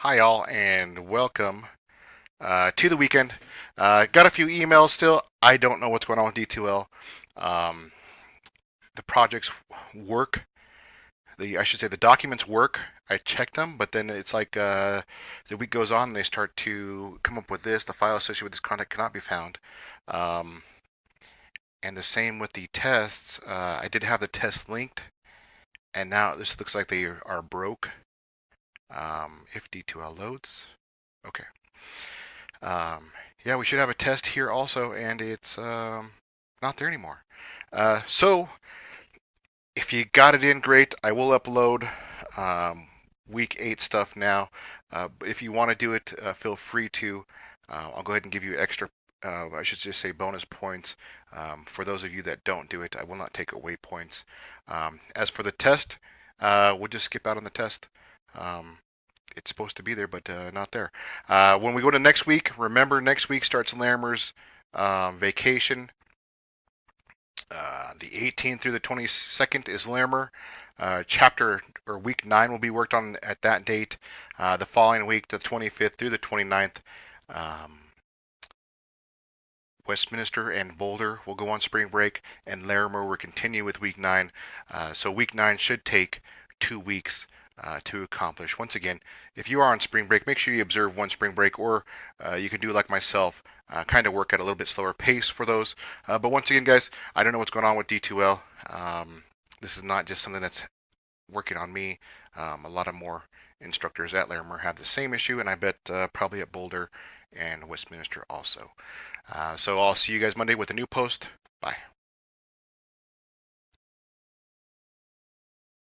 Hi, all, and welcome to the weekend. Got a few emails still. I don't know what's going on with D2L. Um, the projects work. I should say the documents work. I checked them, but then it's like the week goes on, and they start to come up with this. The file associated with this content cannot be found. Um, and the same with the tests. I did have the test linked, and now this looks like they are broke. If D2L loads, okay. Yeah, we should have a test here also, and it's not there anymore. So if you got it in, great. I will upload week 8 stuff now. But if you want to do it, feel free to. I'll go ahead and give you extra. I should just say bonus points. For those of you that don't do it, I will not take away points. As for the test, we'll just skip out on the test. Um, it's supposed to be there, but not there. When we go to next week, remember next week starts Larimer's vacation. The 18th through the 22nd is Larimer. Chapter or week 9 will be worked on at that date. The following week, the 25th through the 29th, um, Westminster and Boulder will go on spring break, and Larimer will continue with week 9. So week 9 should take 2 weeks to accomplish. Once again, if you are on spring break, make sure you observe one spring break, or you can do like myself, kind of work at a little bit slower pace for those. But once again, guys, I don't know what's going on with D2L. This is not just something that's working on me. A lot of more instructors at Larimer have the same issue, and I bet probably at Boulder and Westminster also. So I'll see you guys Monday with a new post. Bye.